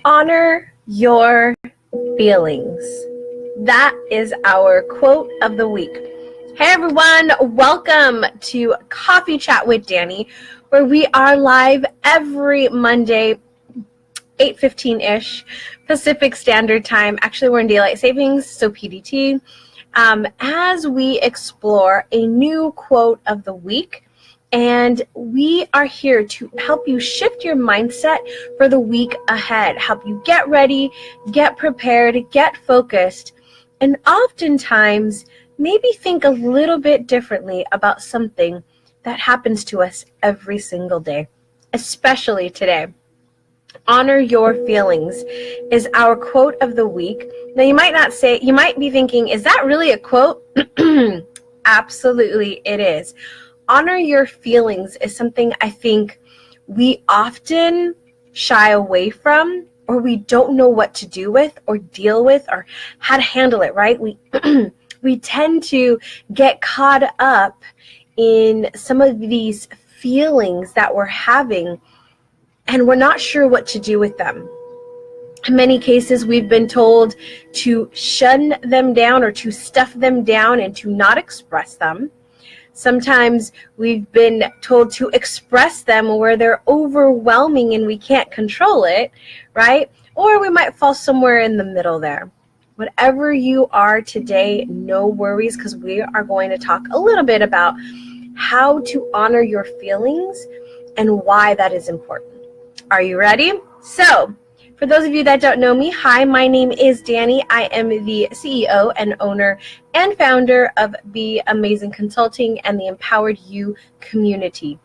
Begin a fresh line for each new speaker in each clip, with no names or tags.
Honor your feelings. That is our quote of the week. Hey everyone, welcome to Coffee Chat with Danny, where we are live every Monday, 8:15-ish Pacific Standard Time. Actually, we're in daylight savings, so PDT, as we explore a new quote of the week. And we are here to help you shift your mindset for the week ahead, help you get ready, get prepared, get focused, and oftentimes maybe think a little bit differently about something that happens to us every single day, especially today. Honor your feelings is our quote of the week. Now you might be thinking, is that really a quote? Absolutely it is. Honor your feelings is something I think we often shy away from, or we don't know what to do with or deal with or how to handle it, right? We tend to get caught up in some of these feelings that we're having, and we're not sure what to do with them. In many cases, we've been told to shun them down or to stuff them down and to not express them. Sometimes we've been told to express them where they're overwhelming and we can't control it, right? Or we might fall somewhere in the middle there. Whatever you are today, no worries, because we are going to talk a little bit about how to honor your feelings and why that is important. Are you ready? So, for those of you that don't know me, hi, my name is Danny. I am the CEO and owner and founder of Be Amazing Consulting and the Empowered You community.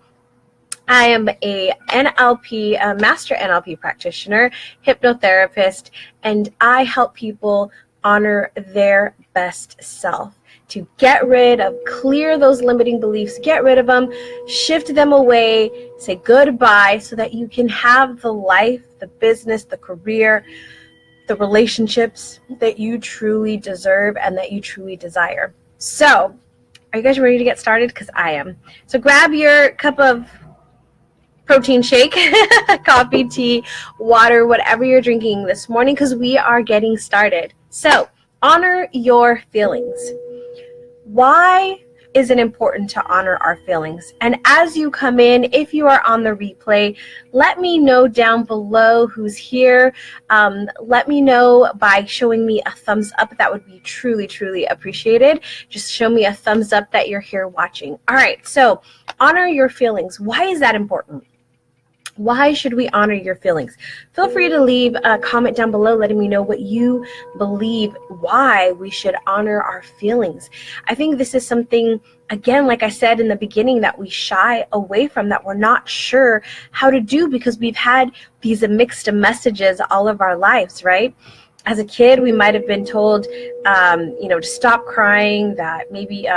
I am a master NLP practitioner, hypnotherapist, and I help people honor their best self, to get rid of, clear those limiting beliefs, get rid of them, shift them away, say goodbye so that you can have the life, the business, the career, the relationships that you truly deserve and that you truly desire. So, are you guys ready to get started? Because I am. So grab your cup of protein shake, coffee, tea, water, whatever you're drinking this morning, because we are getting started. So, honor your feelings. Why is it important to honor our feelings? And as you come in, if you are on the replay, let me know down below who's here. Let me know by showing me a thumbs up. That would be truly, truly appreciated. Just show me a thumbs up that you're here watching. All right, so honor your feelings. Why is that important? Why should we honor your feelings? Feel free to leave a comment down below letting me know what you believe, why we should honor our feelings. I think this is something, again, like I said in the beginning, that we shy away from, that we're not sure how to do because we've had these mixed messages all of our lives, right? As a kid, we might have been told, to stop crying, that maybe,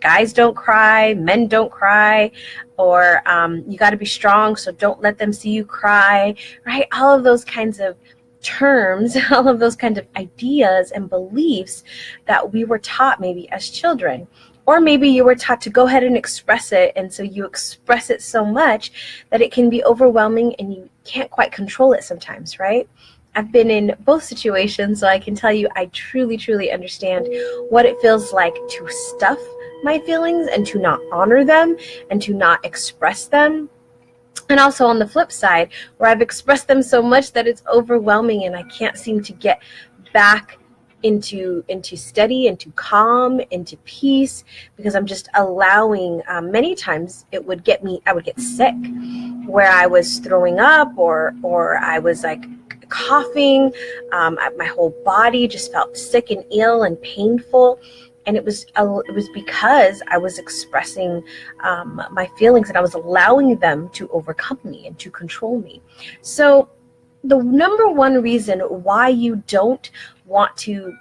guys don't cry, men don't cry, or you got to be strong, so don't let them see you cry, right? All of those kinds of terms, all of those kinds of ideas and beliefs that we were taught maybe as children. Or maybe you were taught to go ahead and express it, and so you express it so much that it can be overwhelming and you can't quite control it sometimes, right? I've been in both situations, so I can tell you I truly, truly understand what it feels like to stuff my feelings and to not honor them and to not express them. And also on the flip side, where I've expressed them so much that it's overwhelming and I can't seem to get back into steady, into calm, into peace, because I'm just allowing, many times I would get sick, where I was throwing up or I was like coughing, my whole body just felt sick and ill and painful. And it was because I was expressing my feelings and I was allowing them to overcome me and to control me. So the number one reason why you don't want to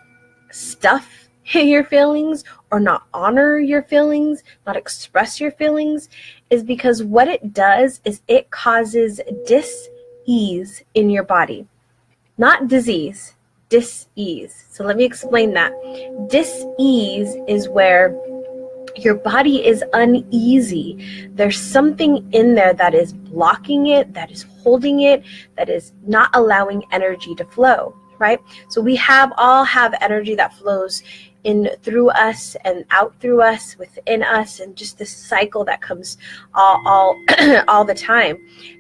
stuff your feelings or not honor your feelings, not express your feelings, is because what it does is it causes dis-ease in your body. Not disease, dis-ease. So let me explain that. Dis-ease is where your body is uneasy. There's something in there that is blocking it, that is holding it, that is not allowing energy to flow, right? So we all have energy that flows in through us and out through us, within us, and just this cycle that comes all all the time.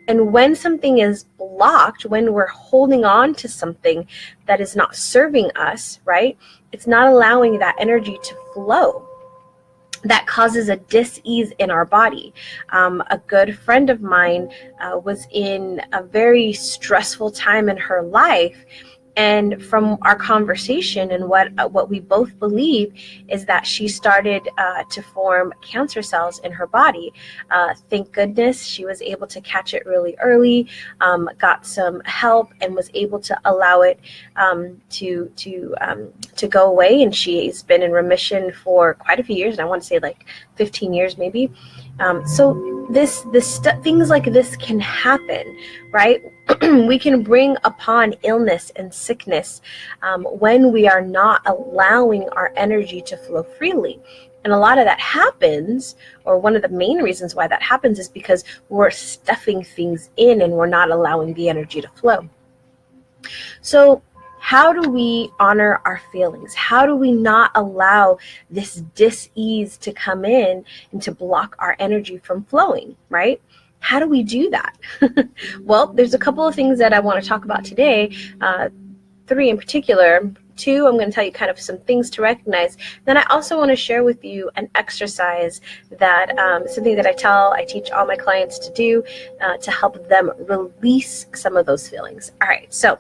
And when something is blocked, when we're holding on to something that is not serving us, right? It's not allowing that energy to flow. That causes a dis-ease in our body. A good friend of mine was in a very stressful time in her life. And from our conversation and what we both believe is that she started to form cancer cells in her body. Thank goodness she was able to catch it really early, got some help, and was able to allow it to go away. And she's been in remission for quite a few years, and I want to say like 15 years maybe. So things like this can happen, right? We can bring upon illness and sickness when we are not allowing our energy to flow freely. And a lot of that happens, or one of the main reasons why that happens, is because we're stuffing things in and we're not allowing the energy to flow. So how do we honor our feelings? How do we not allow this dis-ease to come in and to block our energy from flowing, right? How do we do that? Well, there's a couple of things that I want to talk about today, 3 in particular. 2, I'm going to tell you kind of some things to recognize. Then I also want to share with you an exercise that something that I teach all my clients to do to help them release some of those feelings. All right, so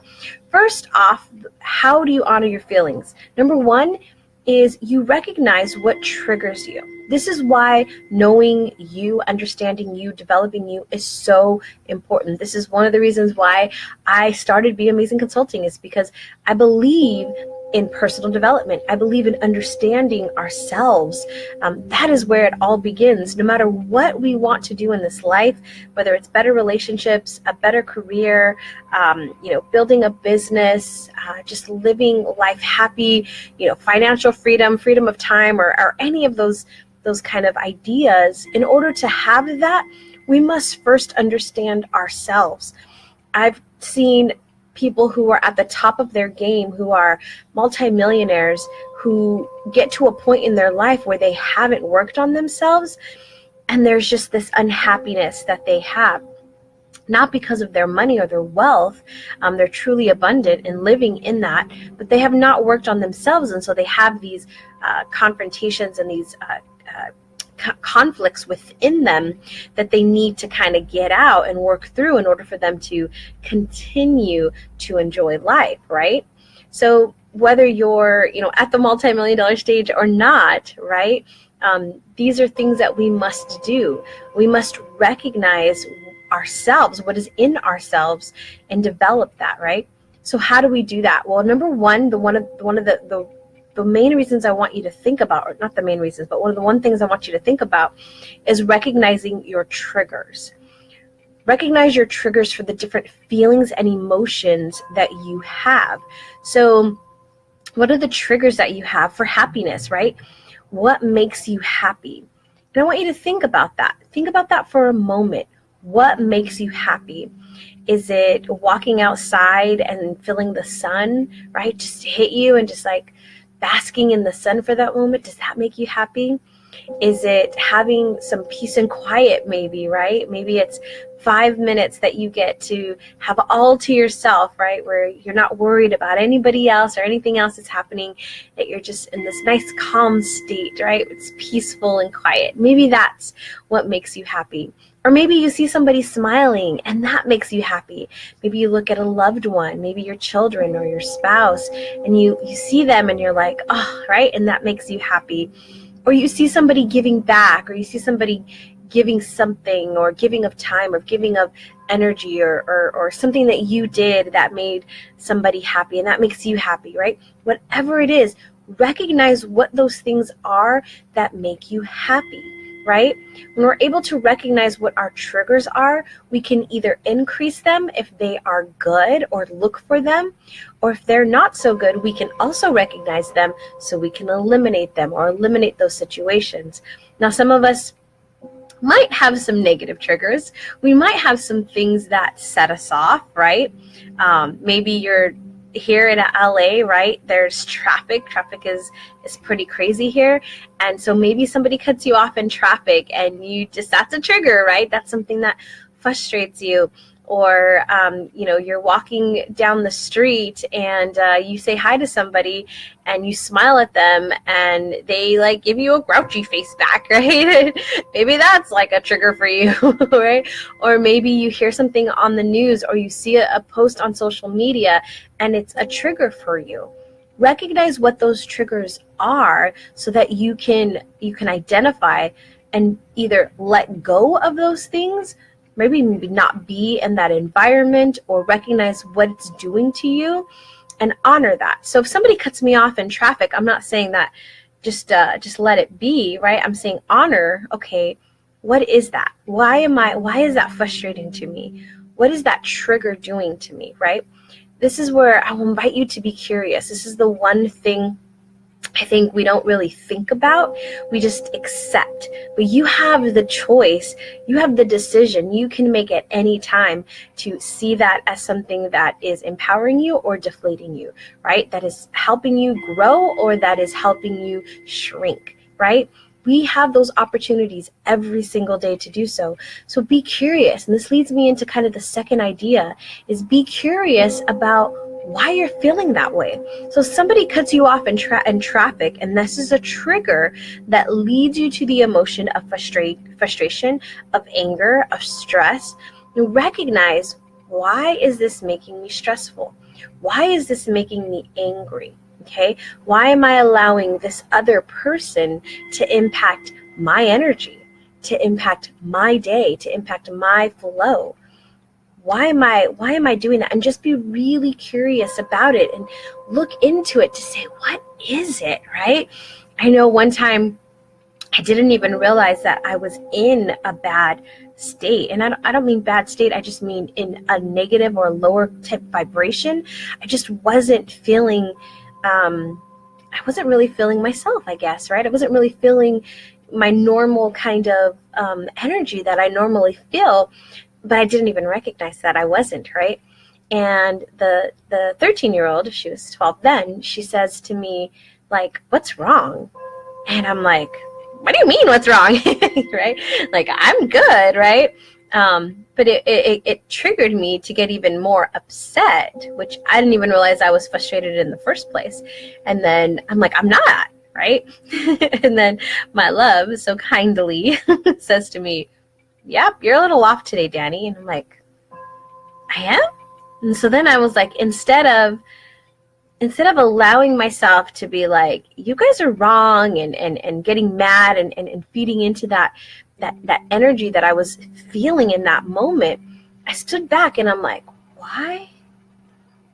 first off, how do you honor your feelings? Number 1 is you recognize what triggers you. This is why knowing you, understanding you, developing you is so important. This is one of the reasons why I started Be Amazing Consulting, is because I believe in personal development. I believe in understanding ourselves. That is where it all begins. No matter what we want to do in this life, whether it's better relationships, a better career, building a business, just living life happy, financial freedom, freedom of time, or any of those kind of ideas. In order to have that, we must first understand ourselves. I've seen people who are at the top of their game, who are multimillionaires, who get to a point in their life where they haven't worked on themselves, and there's just this unhappiness that they have. Not because of their money or their wealth, they're truly abundant and living in that, but they have not worked on themselves, and so they have these confrontations and these conflicts within them that they need to kind of get out and work through in order for them to continue to enjoy life, right? So whether you're, at the multi-million-dollar stage or not, right? These are things that we must do. We must recognize ourselves, what is in ourselves, and develop that, right? So how do we do that? Well, number 1, one of the main reasons I want you to think about, or not the main reasons, but one of the things I want you to think about is recognizing your triggers. Recognize your triggers for the different feelings and emotions that you have. So what are the triggers that you have for happiness, right? What makes you happy? And I want you to think about that. Think about that for a moment. What makes you happy? Is it walking outside and feeling the sun, right? Just hit you and just like basking in the sun for that moment? Does that make you happy? Is it having some peace and quiet maybe, right? Maybe it's 5 minutes that you get to have all to yourself, right? Where you're not worried about anybody else or anything else that's happening, that you're just in this nice calm state, right? It's peaceful and quiet. Maybe that's what makes you happy. Or maybe you see somebody smiling and that makes you happy. Maybe you look at a loved one, maybe your children or your spouse, and you see them and you're like, oh, right? And that makes you happy. Or you see somebody giving back, or you see somebody giving something, or giving of time, or giving of energy, or something that you did that made somebody happy, and that makes you happy, right? Whatever it is, recognize what those things are that make you happy. right? When we're able to recognize what our triggers are, we can either increase them if they are good or look for them, or if they're not so good, we can also recognize them so we can eliminate them or eliminate those situations. Now, some of us might have some negative triggers. We might have some things that set us off, right? Maybe you're here in LA, right? There's traffic. Traffic is pretty crazy here. And so maybe somebody cuts you off in traffic and that's a trigger, right? That's something that frustrates you. Or, you're walking down the street and you say hi to somebody and you smile at them and they give you a grouchy face back, right? Maybe that's a trigger for you, right? Or maybe you hear something on the news or you see a post on social media and it's a trigger for you. Recognize what those triggers are so that you can identify and either let go of those things, maybe not be in that environment, or recognize what it's doing to you and honor that. So if somebody cuts me off in traffic, I'm not saying that just let it be, right? I'm saying honor, okay, what is that? Why is that frustrating to me? What is that trigger doing to me, right? This is where I will invite you to be curious. This is the one thing I think we don't really think about. We just accept. But you have the choice. You have the decision. You can make at any time to see that as something that is empowering you or deflating you, right? That is helping you grow or that is helping you shrink, right? We have those opportunities every single day to do so. So be curious. And this leads me into kind of the second idea, is be curious about why you're feeling that way. So somebody cuts you off in traffic, and this is a trigger that leads you to the emotion of frustration, of anger, of stress. You recognize, why is this making me stressful? Why is this making me angry? Okay, why am I allowing this other person to impact my energy, to impact my day, to impact my flow? Why am I doing that? And just be really curious about it and look into it to say, what is it, right? I know one time I didn't even realize that I was in a bad state. And I don't mean bad state. I just mean in a negative or lower type vibration. I just wasn't feeling, I wasn't really feeling myself, I guess, right? I wasn't really feeling my normal kind of energy that I normally feel. But I didn't even recognize that I wasn't, right? And the 13-year-old, she was 12 then, she says to me, what's wrong? And I'm like, what do you mean what's wrong? Right? I'm good, right? But it triggered me to get even more upset, which I didn't even realize I was frustrated in the first place. And then I'm like, I'm not, right? And then my love so kindly says to me, yep, you're a little off today, Danny. And I'm like, I am? And so then I was like, instead of allowing myself to be like, you guys are wrong, and getting mad and feeding into that energy that I was feeling in that moment, I stood back and I'm like, why?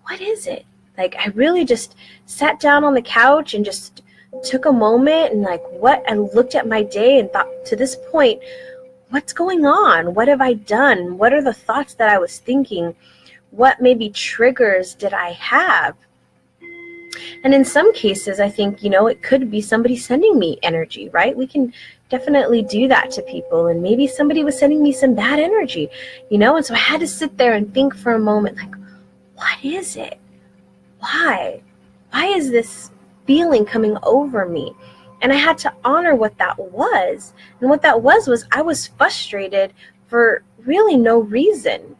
What is it? I really just sat down on the couch and just took a moment and I looked at my day and thought, to this point, what's going on? What have I done? What are the thoughts that I was thinking? What maybe triggers did I have? And in some cases, I think, it could be somebody sending me energy, right? We can definitely do that to people. And maybe somebody was sending me some bad energy, and so I had to sit there and think for a moment, what is it? Why? Why is this feeling coming over me? And I had to honor what that was. And what that was I was frustrated for really no reason.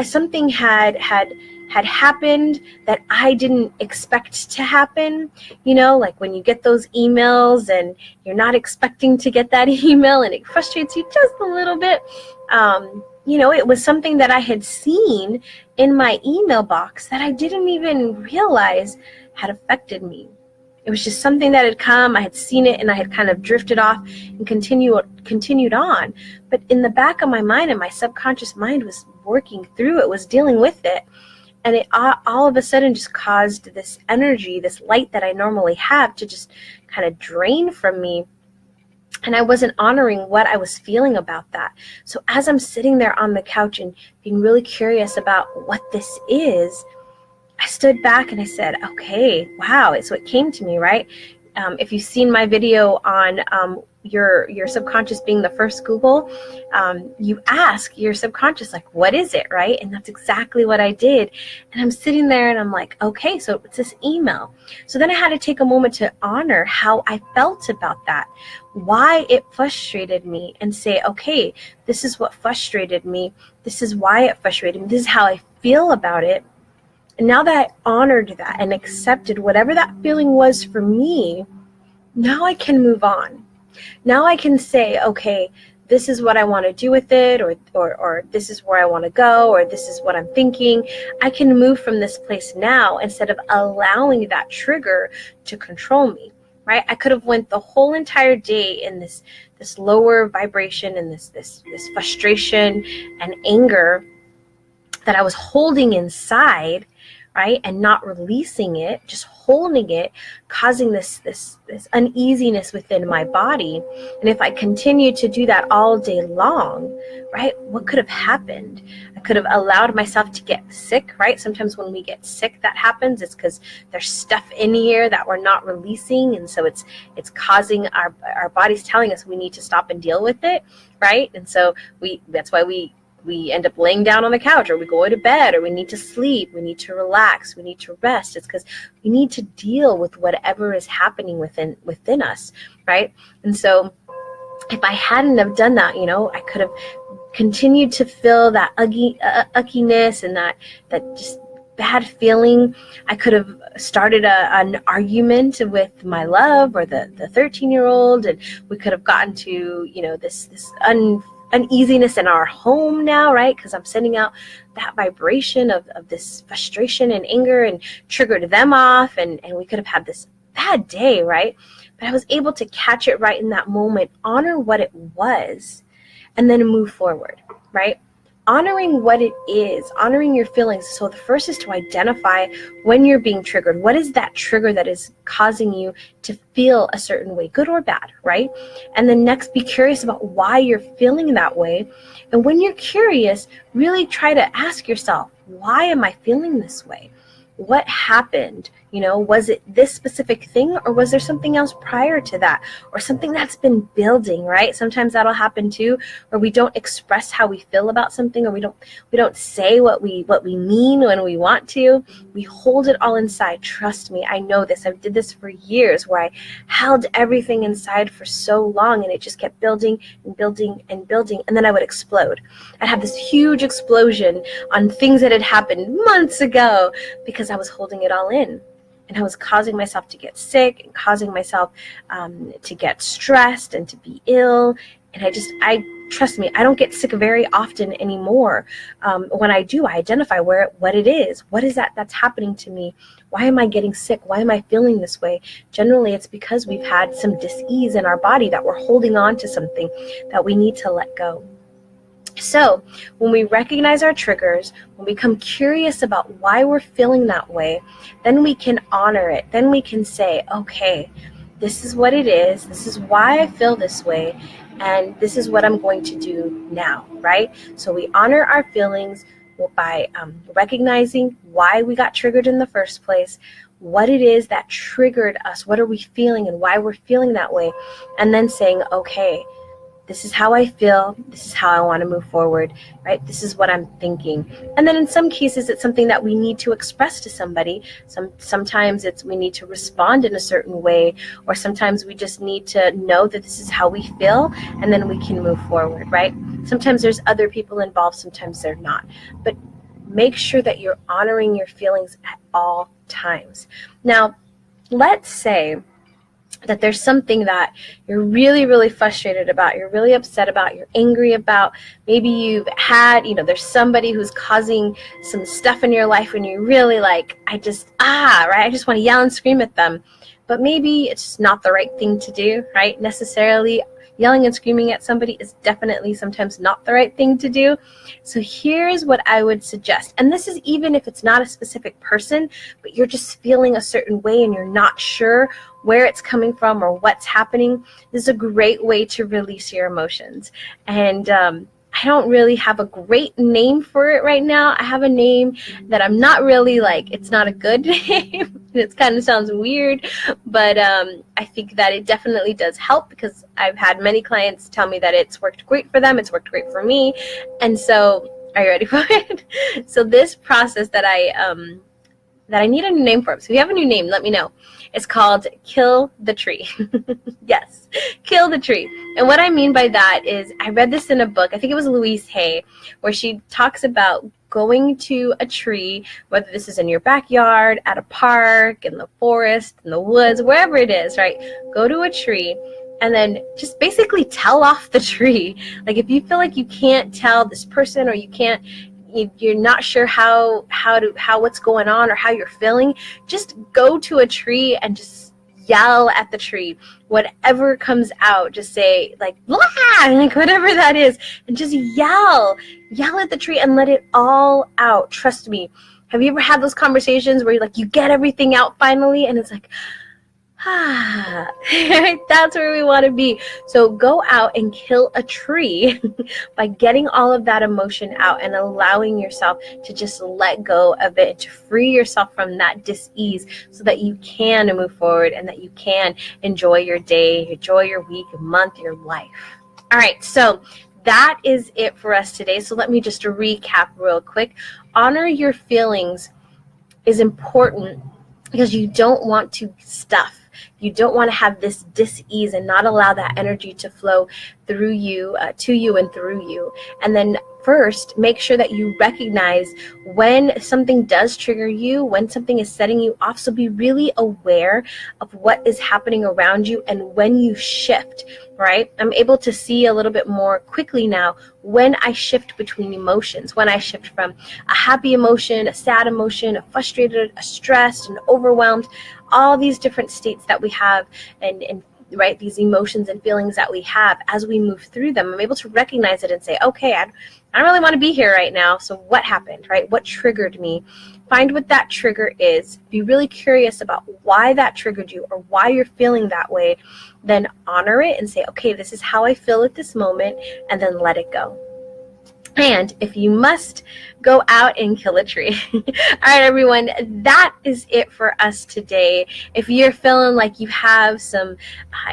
Something had happened that I didn't expect to happen. When you get those emails and you're not expecting to get that email and it frustrates you just a little bit. It was something that I had seen in my email box that I didn't even realize had affected me. It was just something that had come, I had seen it, and I had kind of drifted off and continued on. But in the back of my mind, and my subconscious mind was working through it, was dealing with it. And it all of a sudden just caused this energy, this light that I normally have, to just kind of drain from me. And I wasn't honoring what I was feeling about that. So as I'm sitting there on the couch and being really curious about what this is, I stood back and I said, okay, wow. So it came to me, right? If you've seen my video on your subconscious being the first Google, you ask your subconscious, like, what is it, right? And that's exactly what I did. And I'm sitting there and I'm like, okay, so it's this email. So then I had to take a moment to honor how I felt about that, why it frustrated me, and say, okay, this is what frustrated me. This is why it frustrated me. This is how I feel about it. And now that I honored that and accepted whatever that feeling was for me, now I can move on. Now I can say, okay, this is what I want to do with it, or this is where I want to go, or this is what I'm thinking. I can move from this place now instead of allowing that trigger to control me, right? I could have went the whole entire day in this lower vibration and this frustration and anger that I was holding inside, right? And not releasing it, just holding it, causing this uneasiness within my body. And if I continue to do that all day long, right, what could have happened? I could have allowed myself to get sick, right? Sometimes when we get sick, that happens. It's because there's stuff in here that we're not releasing. And so it's causing our body's telling us we need to stop and deal with it, right? And so that's why we end up laying down on the couch, or we go to bed, or we need to sleep, we need to relax, we need to rest. It's because we need to deal with whatever is happening within us, right? And so if I hadn't have done that, I could have continued to feel that ugginess and that just bad feeling. I could have started an argument with my love or the 13-year-old, and we could have gotten to, this uneasiness in our home now, right? Because I'm sending out that vibration of this frustration and anger and triggered them off, and we could have had this bad day, right? But I was able to catch it right in that moment, honor what it was, and then move forward, right? Honoring what it is, honoring your feelings. So the first is to identify when you're being triggered. What is that trigger that is causing you to feel a certain way, good or bad, right? And then next, be curious about why you're feeling that way. And when you're curious, really try to ask yourself, why am I feeling this way? What happened? Was it this specific thing, or was there something else prior to that, or something that's been building, right? Sometimes that'll happen too, where we don't express how we feel about something, or we don't say what we mean when we want to. We hold it all inside. Trust me, I know this. I did this for years, where I held everything inside for so long, and it just kept building and building and building, and then I would explode. I'd have this huge explosion on things that had happened months ago because I was holding it all in. And I was causing myself to get sick and causing myself to get stressed and to be ill. And I trust me, I don't get sick very often anymore. When I do, I identify what it is. What is that's happening to me? Why am I getting sick? Why am I feeling this way? Generally, it's because we've had some dis-ease in our body, that we're holding on to something that we need to let go. So when we recognize our triggers, when we become curious about why we're feeling that way, then we can honor it. Then we can say, okay, this is what it is. This is why I feel this way. And this is what I'm going to do now, right? So we honor our feelings by recognizing why we got triggered in the first place, what it is that triggered us, what are we feeling and why we're feeling that way, and then saying, okay, this is how I feel. This is how I want to move forward, right? This is what I'm thinking. And then in some cases, it's something that we need to express to somebody. Sometimes we need to respond in a certain way, or sometimes we just need to know that this is how we feel, and then we can move forward, right? Sometimes there's other people involved, sometimes they're not. But make sure that you're honoring your feelings at all times. Now, let's say that there's something that you're really, really frustrated about, you're really upset about, you're angry about. Maybe you've had, there's somebody who's causing some stuff in your life and you're really like, I just want to yell and scream at them. But maybe it's not the right thing to do, right? Necessarily, yelling and screaming at somebody is definitely sometimes not the right thing to do. So here's what I would suggest. And this is even if it's not a specific person, but you're just feeling a certain way and you're not sure where it's coming from or what's happening. This is a great way to release your emotions. And I don't really have a great name for it right now. I have a name that I'm not really like, it's not a good name. It kind of sounds weird, but I think that it definitely does help because I've had many clients tell me that it's worked great for them. It's worked great for me. And so, are you ready for it? So this process that I need a new name for. So if you have a new name, let me know. It's called Kill the Tree. Yes, kill the tree. And what I mean by that is I read this in a book, I think it was Louise Hay, where she talks about going to a tree, whether this is in your backyard, at a park, in the forest, in the woods, wherever it is, right? Go to a tree and then just basically tell off the tree. Like if you feel like you can't tell this person or you're not sure how what's going on or how you're feeling, just go to a tree and just yell at the tree. Whatever comes out, just say like, blah, like whatever that is, and just yell at the tree and let it all out. Trust me. Have you ever had those conversations where you get everything out finally and it's like, that's where we want to be. So go out and kill a tree by getting all of that emotion out and allowing yourself to just let go of it, to free yourself from that dis-ease so that you can move forward and that you can enjoy your day, enjoy your week, month, your life. All right, so that is it for us today. So let me just recap real quick. Honor your feelings is important because you don't want to stuff. You don't want to have this dis-ease and not allow that energy to flow through you, to you and through you. And then first, make sure that you recognize when something does trigger you, when something is setting you off. So be really aware of what is happening around you and when you shift, right? I'm able to see a little bit more quickly now when I shift between emotions, when I shift from a happy emotion, a sad emotion, a frustrated, a stressed, and overwhelmed, all these different states that we have and right, these emotions and feelings that we have as we move through them. I'm able to recognize it and say, okay, I don't really want to be here right now. So what happened, right? What triggered me? Find what that trigger is. Be really curious about why that triggered you or why you're feeling that way. Then honor it and say, okay, this is how I feel at this moment, and then let it go. And if you must, go out and kill a tree. All right, everyone, that is it for us today. If you're feeling like you have some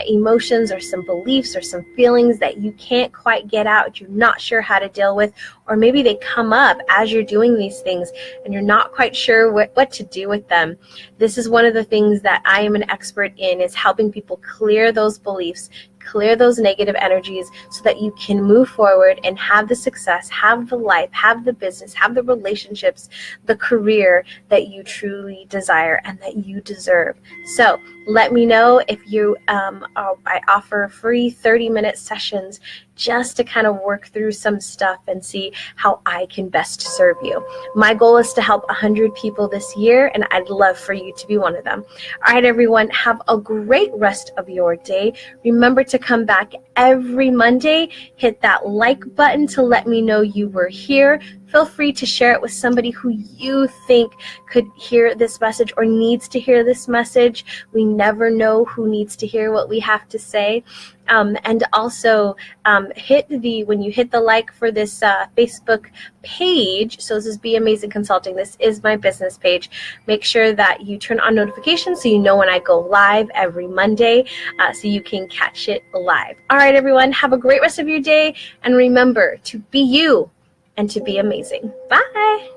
emotions or some beliefs or some feelings that you can't quite get out, you're not sure how to deal with, or maybe they come up as you're doing these things and you're not quite sure what to do with them, this is one of the things that I am an expert in, is helping people clear those beliefs, clear those negative energies so that you can move forward and have the success, have the life, have the business, have the relationships, the career that you truly desire and that you deserve. So let me know if you, I offer free 30-minute sessions just to kind of work through some stuff and see how I can best serve you. My goal is to help 100 people this year, and I'd love for you to be one of them. All right, everyone, have a great rest of your day. Remember to come back every Monday. Hit that like button to let me know you were here. Feel free to share it with somebody who you think could hear this message or needs to hear this message. We never know who needs to hear what we have to say. And also when you hit the like for this Facebook page, so this is Be Amazing Consulting, this is my business page, make sure that you turn on notifications so you know when I go live every Monday, so you can catch it live. All right, everyone, have a great rest of your day, and remember to be you and to be amazing. Bye.